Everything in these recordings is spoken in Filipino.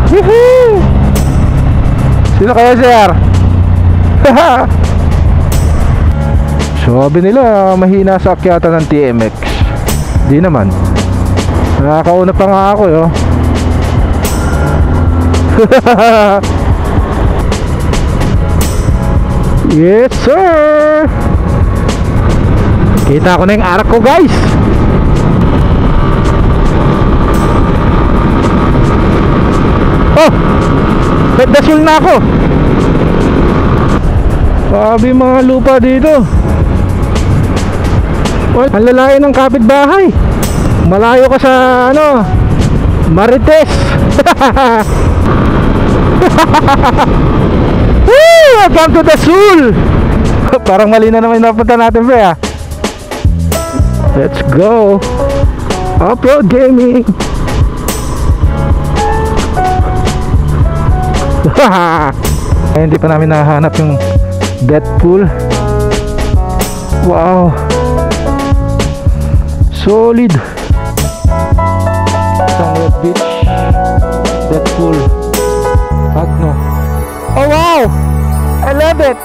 Hihi! Sino kaya sir? Sabi nila mahina sa akyatan ng TMX. Di naman. Nakakauna pa nga ako yo. Yes sir. Kita ko na yung arak ko guys. Oh, pedasul na ako. Sabi mga lupa dito. Well, ang lalayo ng kapitbahay. Malayo ka sa ano, Marites. Woo! Welcome to the Sul. Parang mali na naman yung napunta natin pre ah. Let's go. Off-road gaming. Ay, hindi pa namin nahanap yung Deadpool. Wow, solid. Isang Red Beach Deadpool Agno. Oh wow, I love it.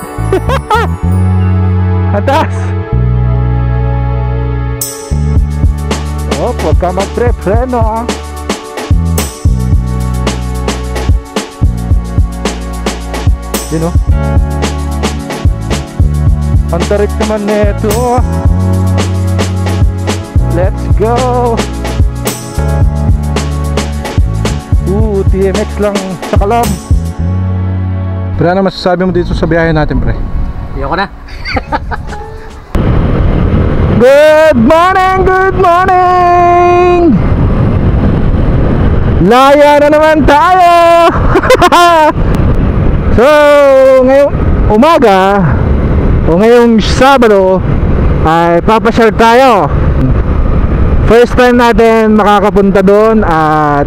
Atas. Oh, huwag ka mag-preno ah. You know, ang tarik naman neto. Let's go. TMX lang sa Calab. Pre, ano masasabi mo dito sa biyahe natin pre? Ayoko na. Good morning, good morning. Laya na naman tayo. So, ngayong umaga o ngayong Sabado ay papasyal tayo. First time natin makakapunta doon at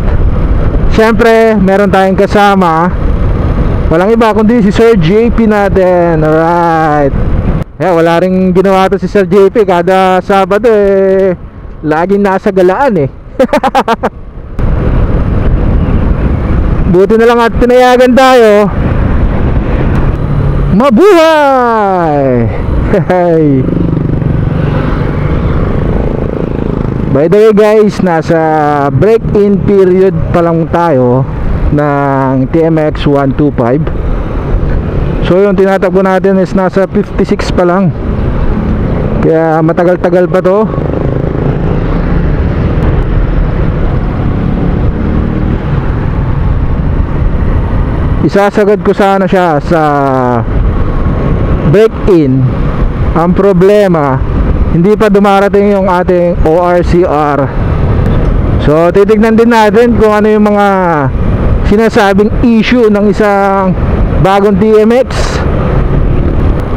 syempre meron tayong kasama. Walang iba kundi si Sir JP natin. Alright. Wala rin ginawa to si Sir JP. Kada Sabado laging nasa galaan Buti na lang at pinayagan tayo. Mabuhay! By the way guys, nasa break-in period pa lang tayo ng TMX 125. So yung tinatakbo natin is nasa 56 pa lang. Kaya matagal-tagal pa to. Isasagad ko sana siya sa break-in. Ang problema, hindi pa dumarating yung ating ORCR. So titignan din natin kung ano yung mga sinasabing issue ng isang bagong TMX.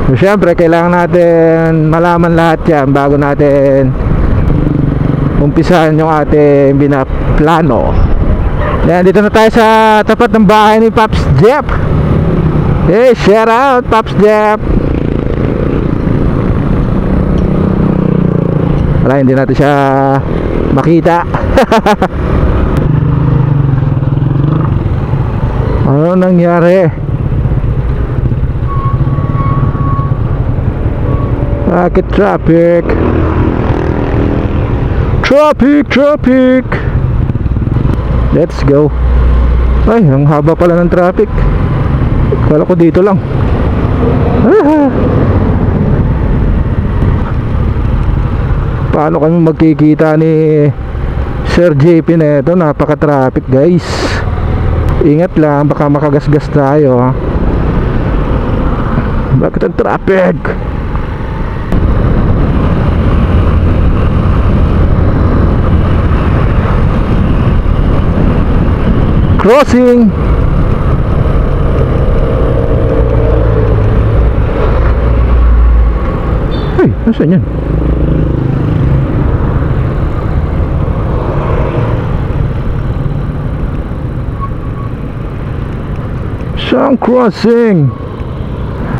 So syempre kailangan natin malaman lahat yan bago natin umpisahan yung ating binaplano. Yan, dito na tayo sa tapat ng bahay ni Pops Jeff. Hey, shout out Pops Jeff. Wala, hindi natin siya makita. Ano nangyari? Bakit traffic? Traffic. Let's go. Ay, ang haba pala ng traffic. Kala ko dito lang. Paano kami magkikita ni Sir JP na ito? Napaka-traffic guys. Ingat lang, baka makagasgas tayo ha? Bakit ang traffic? Crossing. Hey, nasaan yan? Saan crossing?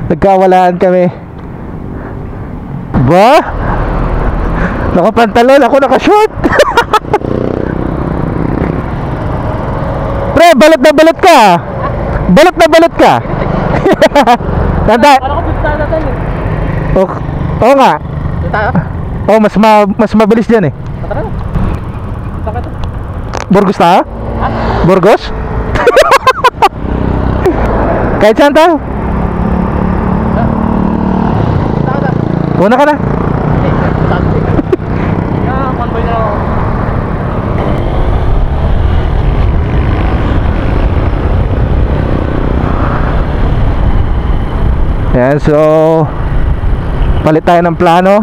Nagkawalaan kami. Ba? Nakapantalon, ako nakashort. Pre, balot na balot ka. Balot na balot ka. Tanda. Ano ko bigta na tayo eh. Oo nga. Tayo? Oh, mas mabilis diyan eh. Patara na. Takot. Burgos tayo? Ha? Burgos? Kahit saan tayo? Takot na. Una ka na. Convoy na ako. Yan, so palit tayo ng plano.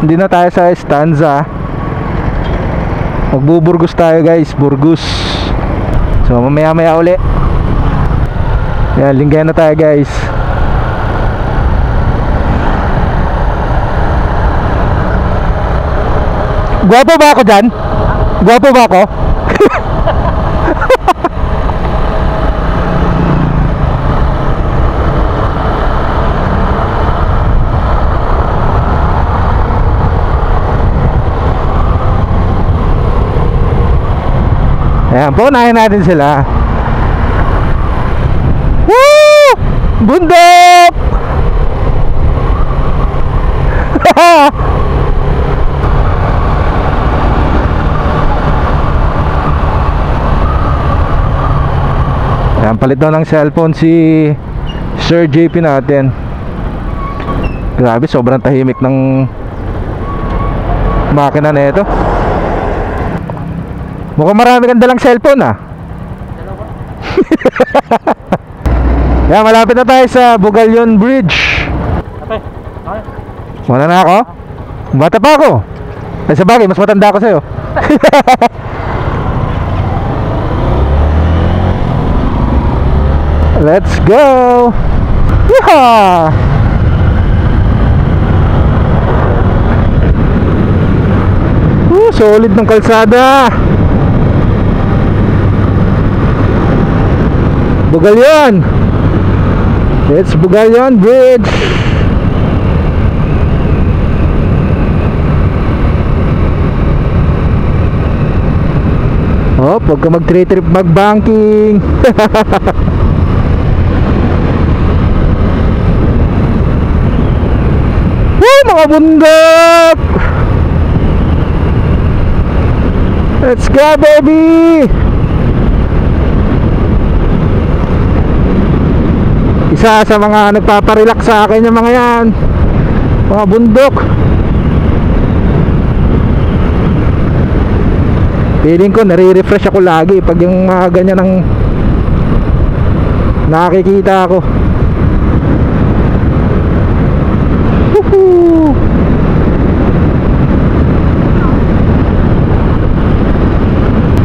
Hindi na tayo sa Stanza. Magbuburgos tayo guys, Burgos. So mamaya maya uli. Yan, linggayan na tayo guys. Gwapo ba ako dyan? Gwapo ba ako? Ayan po, unahin natin sila. Woo! Bundok! Ayan, palit daw ng cellphone si Sir JP natin. Grabe, sobrang tahimik ng makina na ito. Mukhang marami kang dalang cellphone ah. Yan, malapit na tayo sa Bugalyon Bridge. Okay. Okay. Wala na ako? Bata pa ako. Ay sa bagay, mas matanda ako sa'yo. Let's go! Yeehaw! Solid ng kalsada. Bugalyon. It's Bugalyon Bridge. Oh, pag ka mag-trip mag-banking. Woo, mga bundok. Let's go baby. Isa sa mga nagpaparelax sa akin yung mga yan, mga bundok. Feeling ko nare-refresh ako lagi pag yung mga ganyan ang nakikita ako. Woohoo!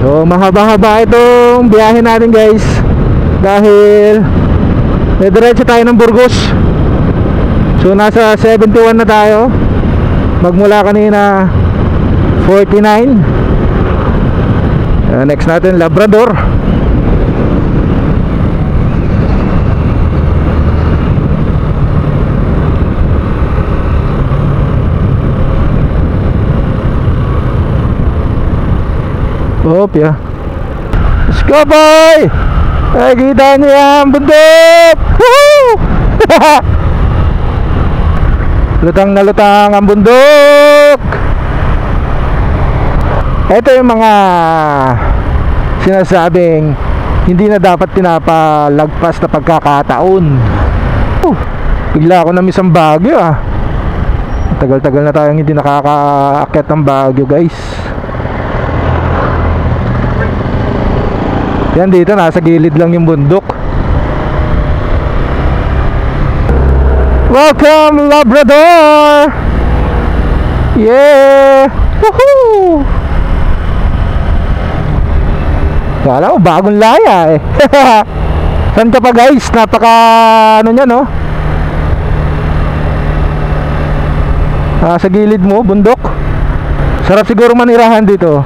So mahaba-haba itong biyahe natin guys, dahil diretso tayo ng Burgos. So nasa 71 na tayo. Magmula kanina 49. Next natin Labrador. Opya. Let's go boy. Ay, kita niyo yan, bundok. Woohoo! Lutang na lutang ang bundok. Ito yung mga sinasabing hindi na dapat pinapalagpas na pagkakataon. Bigla ako na-miss ang Baguio ah. Tagal-tagal na tayong hindi nakakaakyat ng Baguio guys. Yan, dito nasa gilid lang yung bundok. Welcome Labrador. Yeah. Woohoo. Kala ko bagong laya eh. Saan ka pa guys? Napaka ano niya no? Sa gilid mo, bundok. Sarap siguro manirahan dito.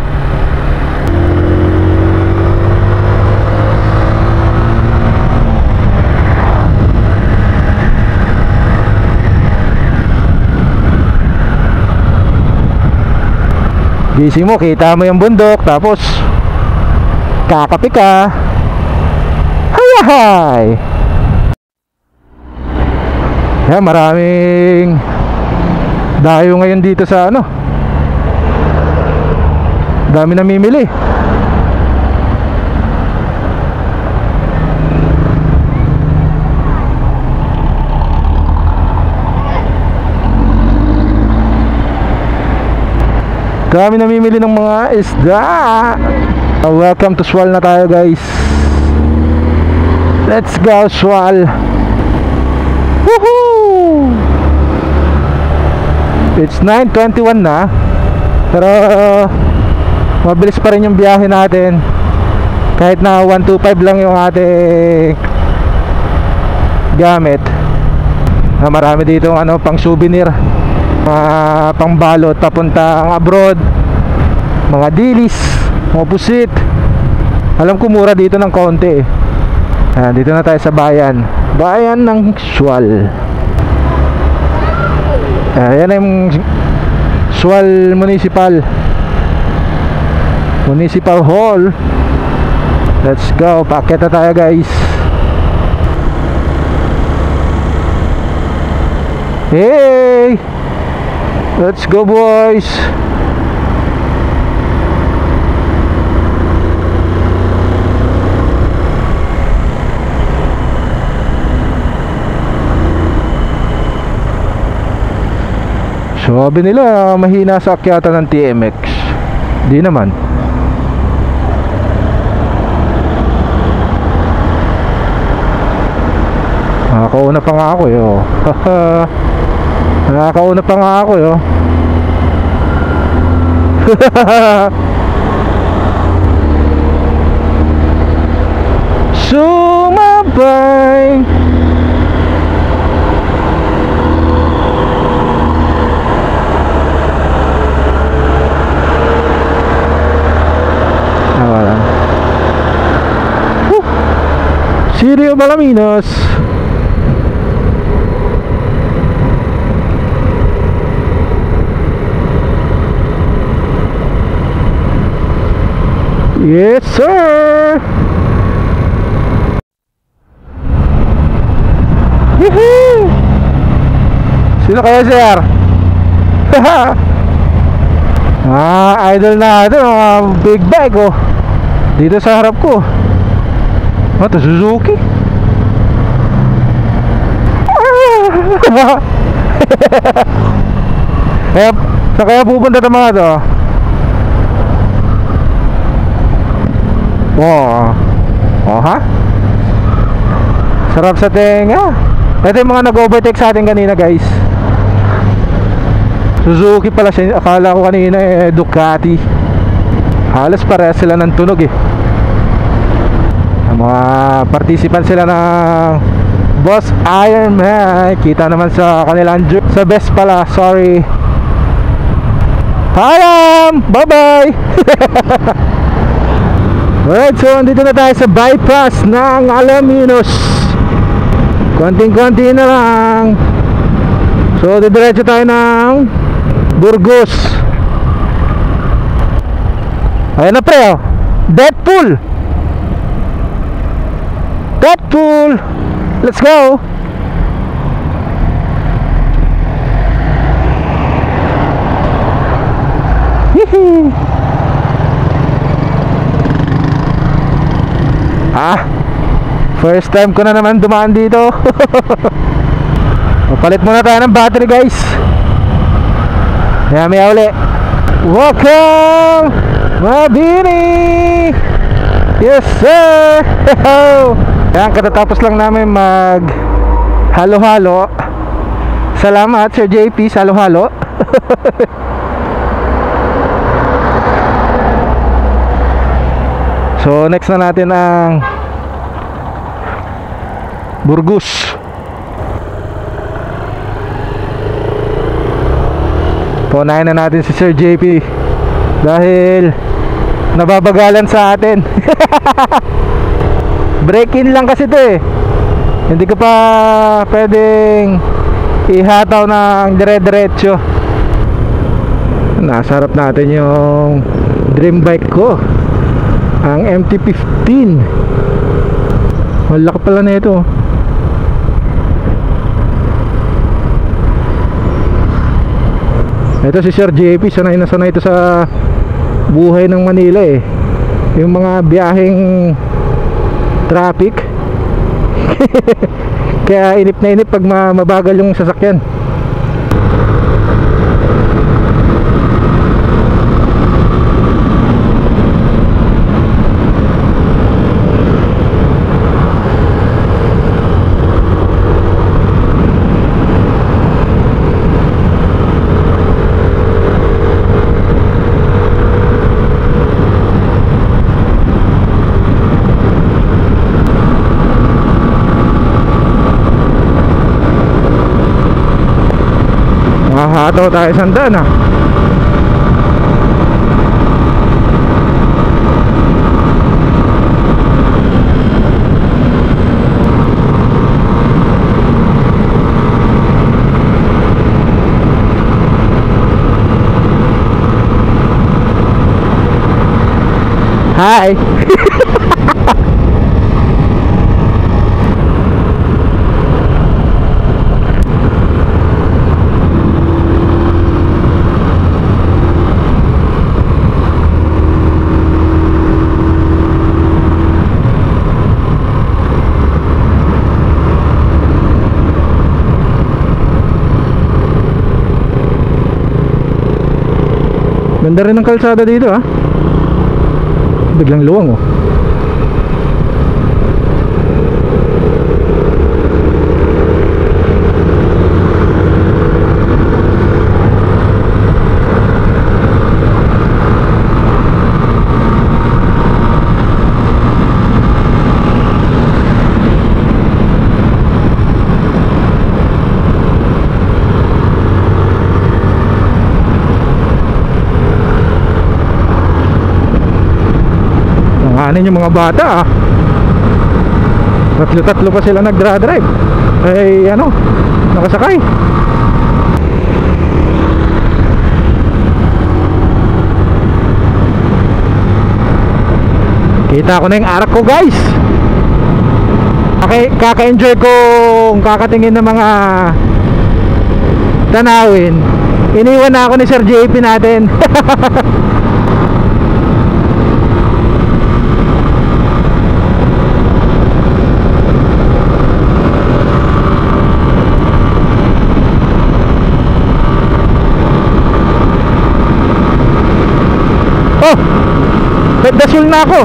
Gising mo, kita mo yung bundok, tapos Magkakape ka. Hay! Yan, maraming dayo ngayon dito sa ano. Dami namimili. Dami namimili ng mga isda. Welcome to Swal na tayo, guys. Let's go, Swal. Woohoo! It's 9:21 na. Pero mabilis pa rin yung biyahe natin. Kahit na 125 lang yung ating gamit. Marami dito ano, pang souvenir, pang balot papuntang abroad, mga dilis, mga pusit. Alam ko mura dito ng konti. Dito na tayo sa bayan. Bayan ng Swal. Yan yung Swal Municipal Hall. Let's go. Paakyat na tayo, guys. Hey! Let's go, boys. Sabi nila mahina sa akyatan ng TMX. Di naman. Nakakauna pa nga ako yo. Nakakauna pa nga ako yo. Sumabay. City of Alaminos. Yes, sir. Woohoo! Sino kaya, sir? Idol natin, mga big bag, oh. Dito sa harap ko. Ito, Suzuki. Saan kaya pupunta ito mga ito? Ha? Sarap sa tenga. Ito yung mga nag-overtake sa atin kanina, guys. Suzuki pala siya. Akala ko kanina Ducati. Halos parehas sila ng tunog eh. Mga participant sila ng Boss Ironman. Kita naman sa kanilang sa best pala. Sorry. Halam! Bye-bye! Alright, so andito na tayo sa bypass ng Alaminos. Konting-konti na lang. So didiretso tayo ng Burgos. Ayan na, pre, oh. Deadpool. Let's go. Hihi. First time ko na naman dumaan dito. Palit muna tayo ng battery, guys. Maya uli. Welcome Mabini. Yes, sir. Ayan, katatapos lang namin mag halo-halo. Salamat, Sir JP, sa halo-halo. So next na natin ang Burgos. Paunahin na natin si Sir JP dahil nababagalan sa atin. Break-in lang kasi ito eh. Hindi ka pa pwedeng ihataw ng dire-diretso. Nasa harap natin yung dream bike ko. Ang MT-15. Malaki pala na ito. Ito si Sir JP, sanay na sanay ito sa buhay ng Manila eh. Yung mga biyaheng traffic. Kaya inip na inip pag mabagal yung sasakyan. Makahataw tayo sandaan ah. Hi. Ganda rin ang kalsada dito ah. Biglang luwang oh. Ano yung mga bata ah. Tatlo pa sila nagdra-drive. Ay ano, nakasakay. Kita ko na yung arak ko guys. Kaka-enjoy ko kakatingin ng mga tanawin. Iniwan na ako ni Sir JP natin. Dasul na ako.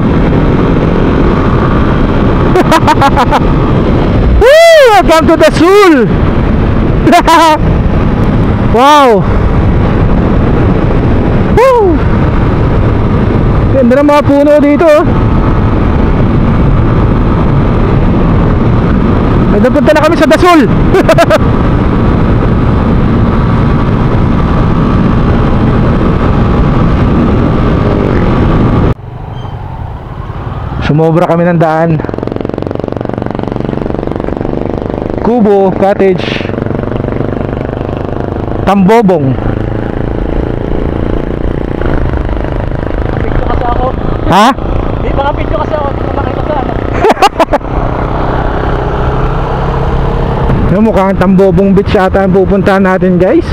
Woo! Welcome to Dasul. Wow. Woo! Ganda ng mga puno dito. Napunta na kami sa Dasul. Sumobra kami ng daan. Kubo, Cottage, Tambobong. Picture kasi ako. Ha? May mga picture kasi ako. Hindi ko nakita sa ano. Yung mukhang Tambobong Beach ata ang pupuntahan natin guys.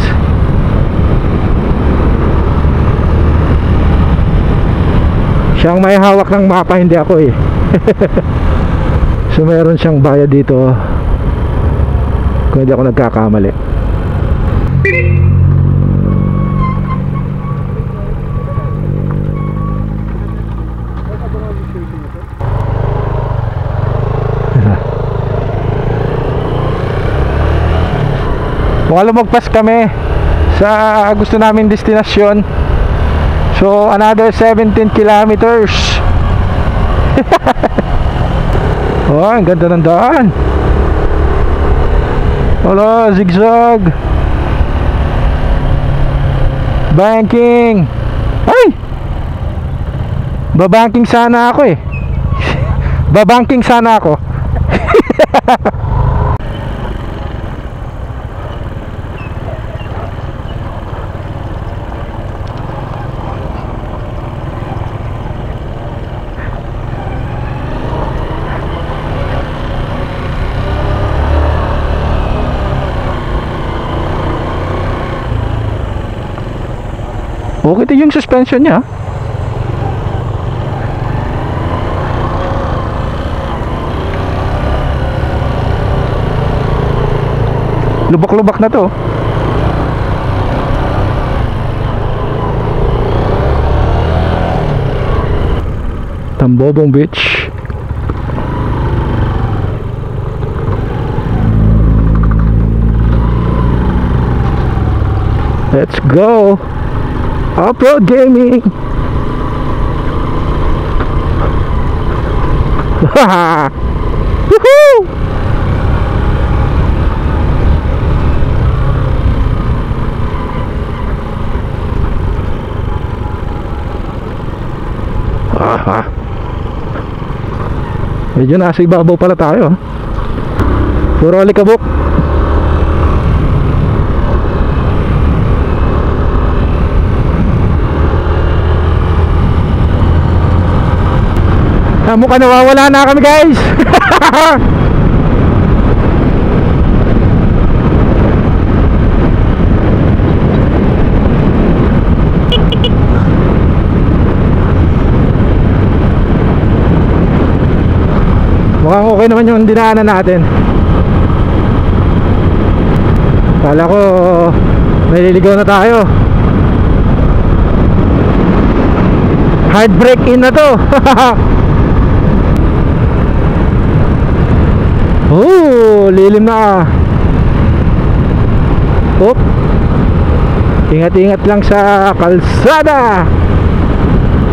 Siyang may hawak ng mapa, hindi ako eh. So meron siyang bayad dito kung hindi ako nagkakamali. Mukhang lumagpas kami sa gusto namin destinasyon. So another 17 kilometers. Oh, ang ganda ng daan. Wala, zigzag. Banking. Ay! Babanking sana ako eh. Babanking sana ako. Okay din yung suspension niya. Lubak-lubak na to. Tambobong Beach. Let's go. Off-road gaming. Woohoo! Medyo nasa ibabaw pala tayo. Puro alikabok. Mukhang nawawala na kami, guys. Mukhang okay naman yung dinaanan natin. Kala ko naliligaw na tayo. Hard break in na to. Oh, lilim na. Op. Ingat-ingat lang sa kalsada.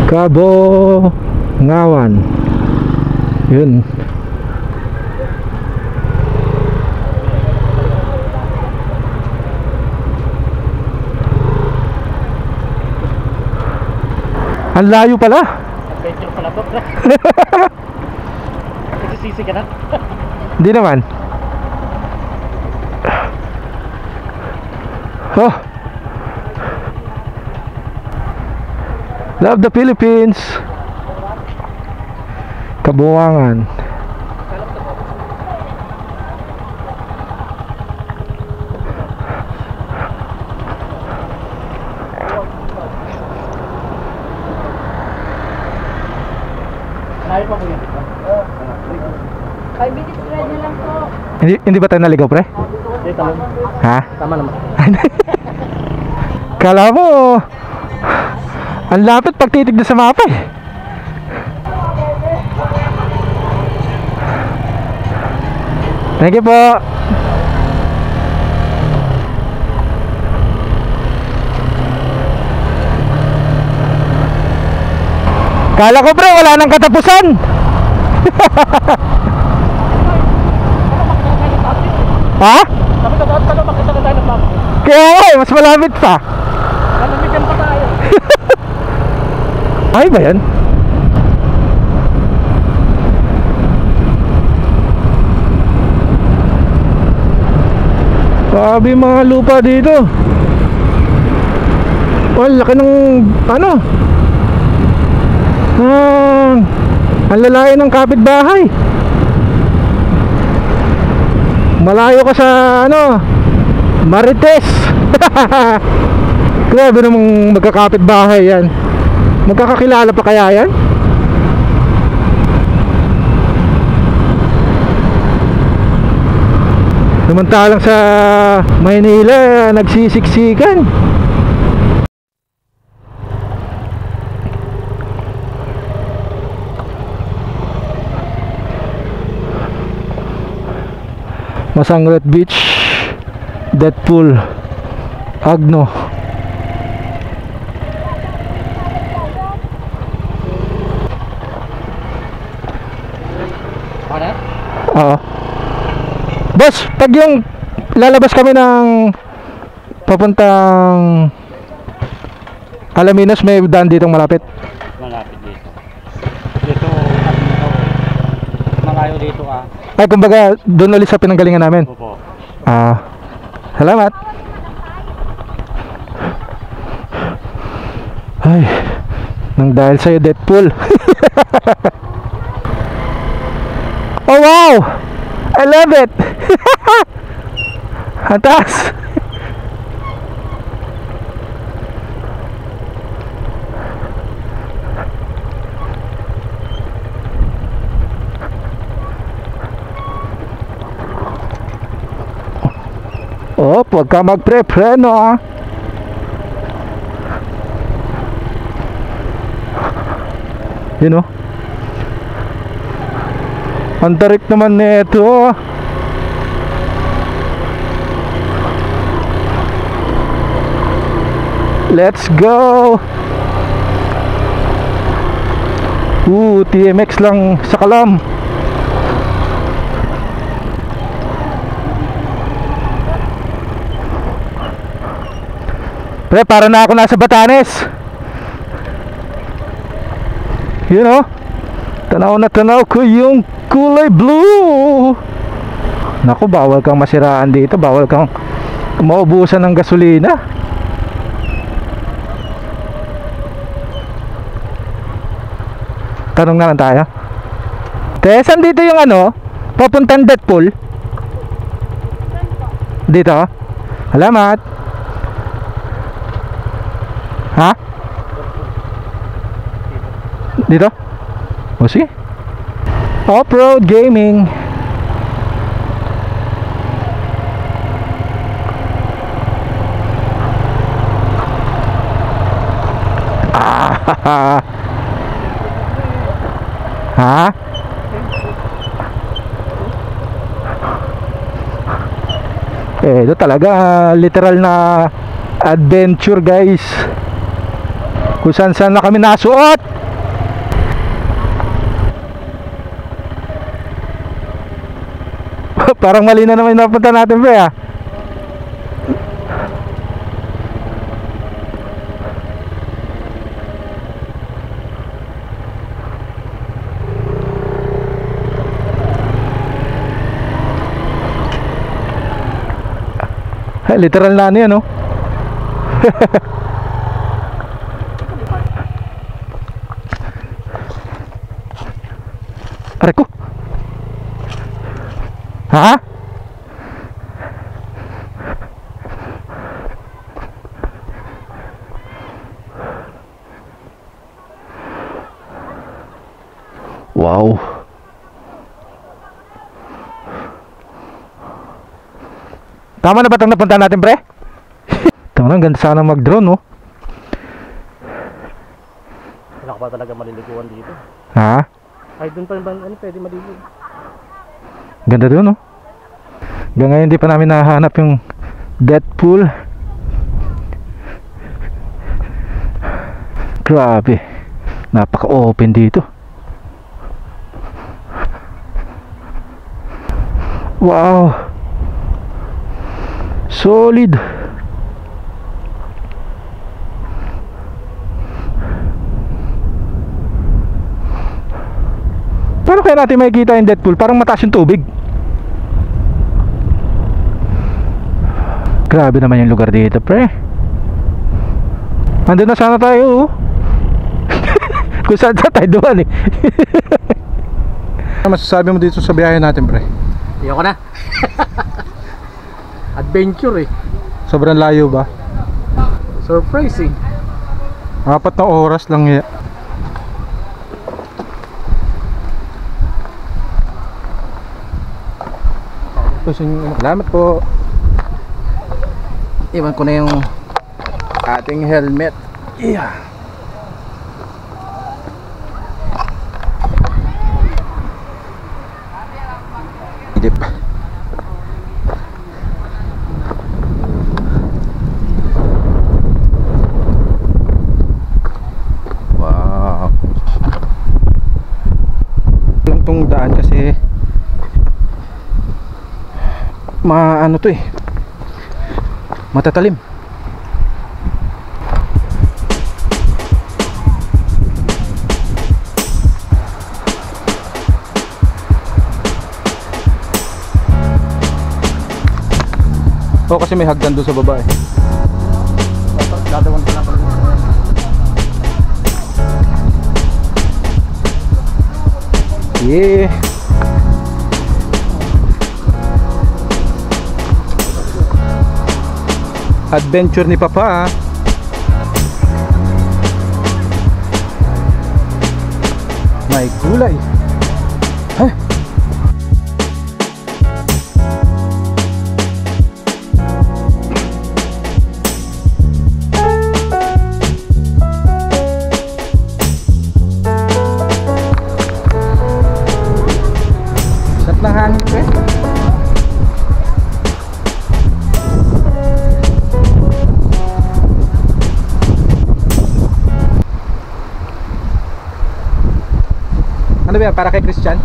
Kabongawan. Yun. Ang layo pala. Adventure pala to. Nagsisisi ka na? Hindi naman. Oh. Love the Philippines. Kabuangan. Layo pa mo yun. 5 minutes ride na lang po. Hindi ba tayo naligaw, pre? Hindi, tama. Ha? Tama naman. Kala mo ang lapit pag titignan sa mapa eh. Thank you po. Kala ko, pre, wala nang katapusan. Ha? Sabi ka dapat pala makita na tayo ng mapa. Kaya nga eh, mas malapit pa. Malamigyan pa tayo. Ay ba yan? Grabe mga lupa dito. Oh, laki ng ano? Ang lalayo ng kapitbahay. Malayo ka sa ano, Marites. Grabe namang magkakapitbahay yan. Magkakakilala pa kaya yan? Samantalang sa Maynila nagsisiksikan. Masangret Beach, Deadpool, Agno. Ano? Oo. Boss, pag yung lalabas kami ng papuntang Alaminos, may daan ditong malapit. Malapit dito. Dito, malayo dito ah. Ay, kumbaga, doon ulit sa pinanggalingan namin. Opo. Salamat. Ay, nang dahil sa'yo, Deadpool. Oh, wow! I love it! Ang taas! Huwag ka magpre-preno ah. Yun oh. Ang tarik naman nito. Let's go. TMX lang sa Kalam. Pre, para na ako nasa Batanes. You know, tanaw na tanaw ko yung kulay blue. Naku, bawal kang masiraan dito. Bawal kang maubusan ng gasolina. Tanong na lang tayo. Te, saan dito yung ano? Papuntang Deadpool? Dito? Salamat. Ha? Dito? O sige. Off-road gaming. Ah, ha? Ito talaga literal na adventure guys. Kung saan saan na kami nasuot. Parang mali na naman napunta natin pre ah. Literal na ano yan oh. Aray ko. Ha? Wow. Tama na ba itong napunta natin pre? Tama na, ganda sana mag-drone no? Wala ka pa talaga maliliguan dito. Ha? Ay, doon pa ba ano, pwede maligo. Ganda doon no? Hanggang ngayon hindi pa namin nahanap yung Deadpool. Grabe. Napaka-open dito. Wow. Solid. Paano kaya natin makikita yung Deadpool? Parang mataas yung tubig. Grabe naman yung lugar dito, pre. Andun na sana tayo, oh. Kung saan tayo duman, eh. Ano masasabi mo dito sa biyahe natin, pre? Ayoko na. Adventure eh. Sobrang layo ba? Surprising. 4 na oras lang yan. Salamat po. Iwan ko na yung ating helmet. Yeah. Idip. Wow. Lang tong daan kasi ano to eh, matatalim. O kasi may hagdan doon sa baba eh. Dadawan ko na pala. Yeah. Adventure ni Papa ah. May gulay. Huh? Ano ba yan? Para kay Christian?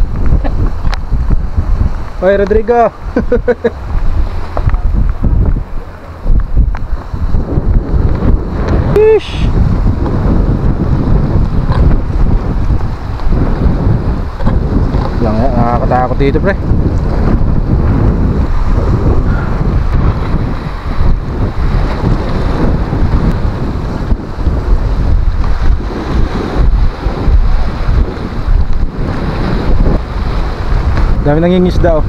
Oy, Rodrigo. Ish. Lang yan, nakakatakot dito pre. Dami nangingisda oh.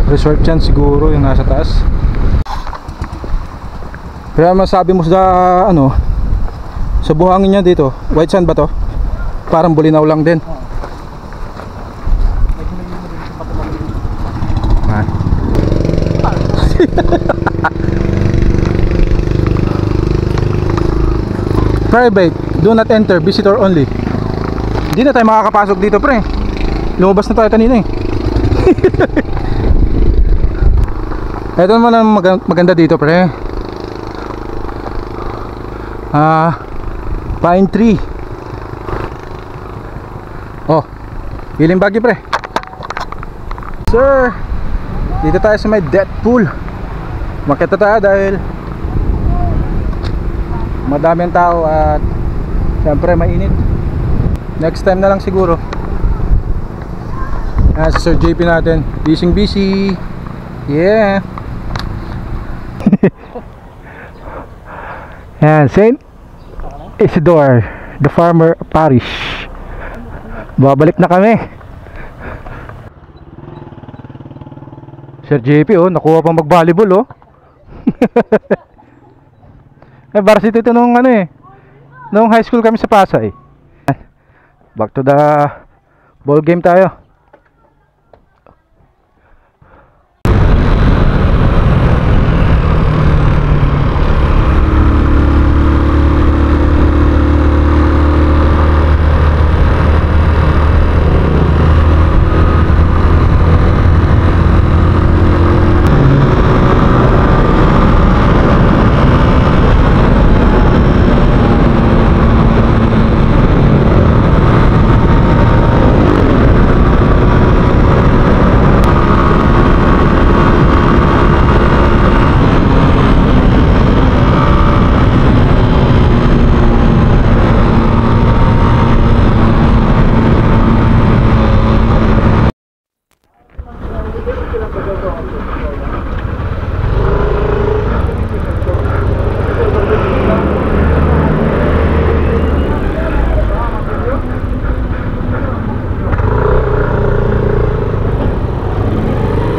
Resort yan siguro yung nasa taas. Kaya masabi mo sa ano, sa buhangin niya dito, white sand ba to? Parang bulinaw lang din. Private, do not enter, visitor only. Hindi na tayo makakapasok dito pre. Lumabas na tayo kanina eh. Ito naman ang maganda dito pre. Pine tree. Oh, piling bagyo pre. Sir, dito tayo sa may death pool. Makita tayo dahil madami ang tao at syempre mainit. Next time na lang siguro. Sa Sir JP natin, busy. Yeah. Yan, Saint Isidore, the Farmer Parish. Babalik na kami. Sir JP oh, nakuha pang mag-volleyball oh. Varsity ito nung ano eh, nung high school kami sa Pasay. Back to the ball game tayo.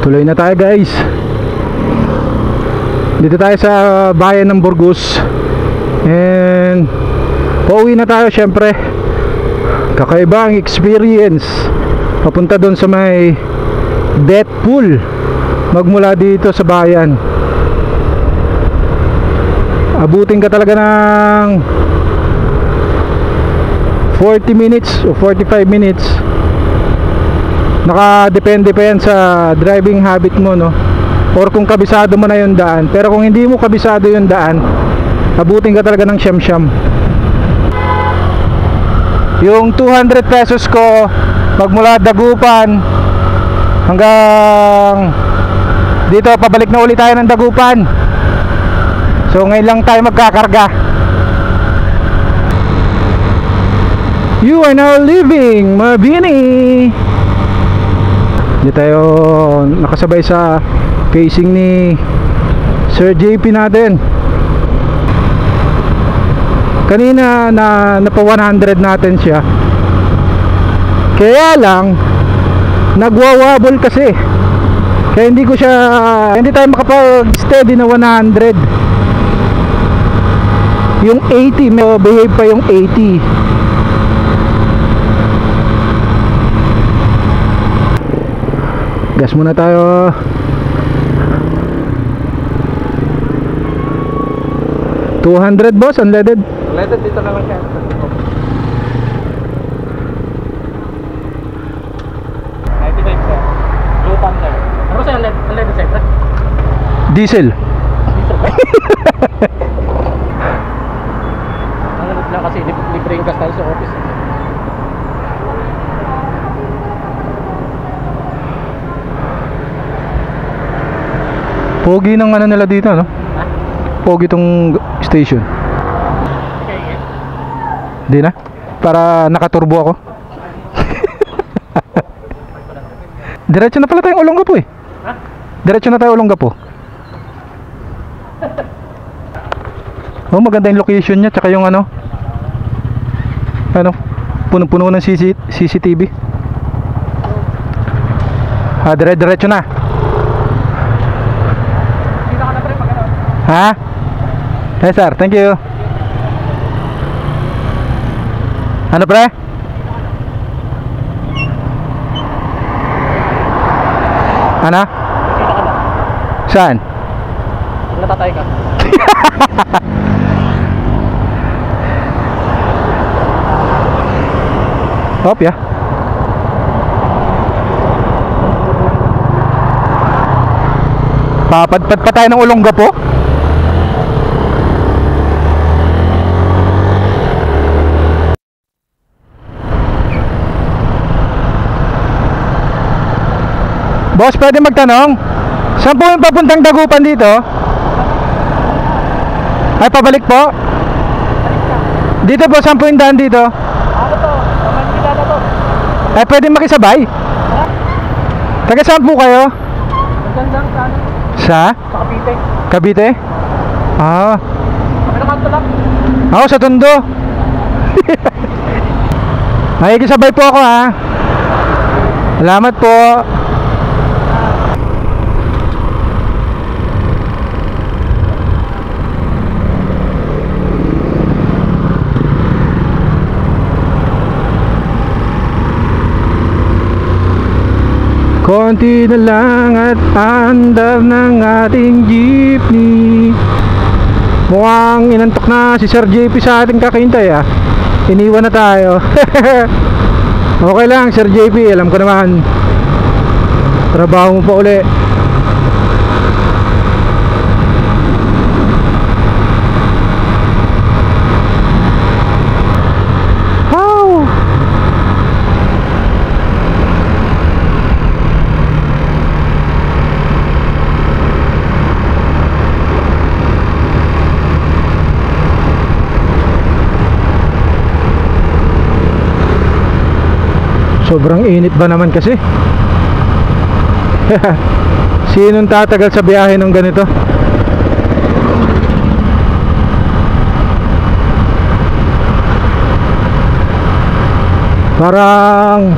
Tuloy na tayo guys. Dito tayo sa bayan ng Burgos. And pauwi na tayo syempre. Kakaiba ang experience papunta doon sa may death pool magmula dito sa bayan. Abutin ka talaga ng 40 minutes o 45 minutes. Nakadepende pa yan sa driving habit mo no, or kung kabisado mo na yung daan. Pero kung hindi mo kabisado yung daan, abutin ka talaga ng siyam-siyam. Yung 200 pesos ko magmula Dagupan hanggang dito, pabalik na ulit tayo ng Dagupan. So ngayon lang tayo magkakarga. You are now leaving Mabini. Hindi tayo nakasabay sa facing ni Sir JP natin. Kanina napa 100 natin siya. Kaya lang nagwawabol kasi. Kaya hindi tayo makapag-steady na 100. Yung 80, may behave pa yung 80. Gas muna tayo. $200 boss, unleaded. Unleaded dito na lang siya. Blue Panther. Ano sa unleaded sir? Diesel. Diesel ba? Ang lang kasi libre yung gas tayo sa office. Pogi ng ano nila dito, no? Pogi tong station. Okay. Di na? Para nakaturbo ako. Diretso na pala tayong Olongapo eh. Ha? Diretso na tayo Olongapo. Oh, maganda yung location niya, tsaka yung ano, puno-puno ng CCTV. Diretso na. Dito ka na pre, pag ano. Ha? Yes sir, thank you. Ano pre? Ano? Dito ka na. Saan? Pag natatay ka. Hop ya. Papadpad pa tayo ng Olongapo. Boss, pwede magtanong? Saan po yung papuntang Dagupan dito? Ay, pabalik po? Dito po, saan po yung daan dito? Ano to? Manila na to. Ay, pwede makisabay? Taga saan po kayo? Magandang sa ano? Sa? Sa Cavite. Cavite? Ah, Kami naman to lang. ako sa Tondo. Makikisabay po ako ha. Salamat po. Konti na lang at andar ng ating jeepney. Mukhang inantok na si Sir JP sa ating kakintay ah. Iniwan na tayo. Okay lang Sir JP, alam ko naman trabaho mo pa uli. How? Sobrang init ba naman kasi? Sinong tatagal sa biyahe ng ganito? Parang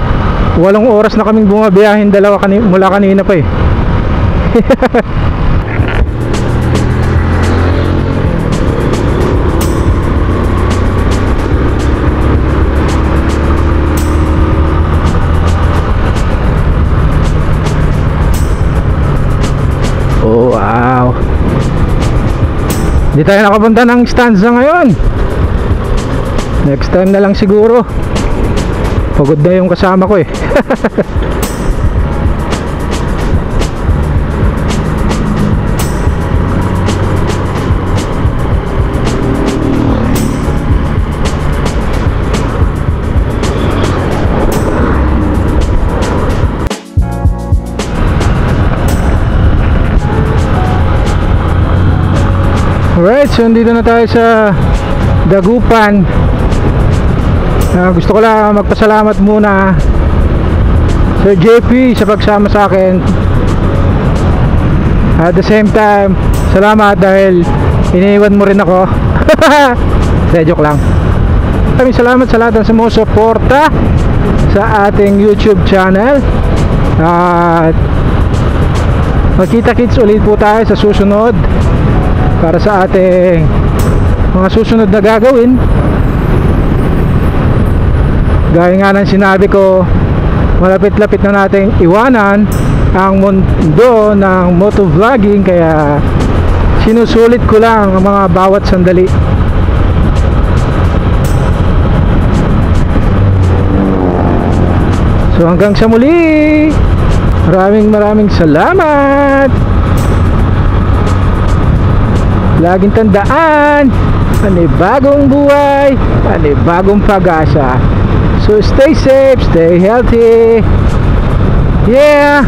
8 oras na kaming bumabiyahin dalawa mula kanina pa eh. Oh, wow. Di tayo nakapunta ng stanza ngayon. Next time na lang siguro. Pagod na yung kasama ko eh. Alright, so nandito na tayo sa Dagupan. Gusto ko lang magpasalamat muna Sir JP sa pagsama sa akin. At the same time, salamat dahil iniwan mo rin ako. Joke lang. Maraming salamat sa lahat ng sumusuporta sa ating YouTube channel. At magkita-kits ulit po tayo sa susunod para sa ating mga susunod na gagawin. Gaya nga ng sinabi ko, malapit-lapit na nating iwanan ang mundo ng motovlogging, kaya sinusulit ko lang ang mga bawat sandali. So hanggang sa muli, maraming salamat. Laging tandaan, panibagong buhay, panibagong pag-asa. So stay safe, stay healthy. Yeah.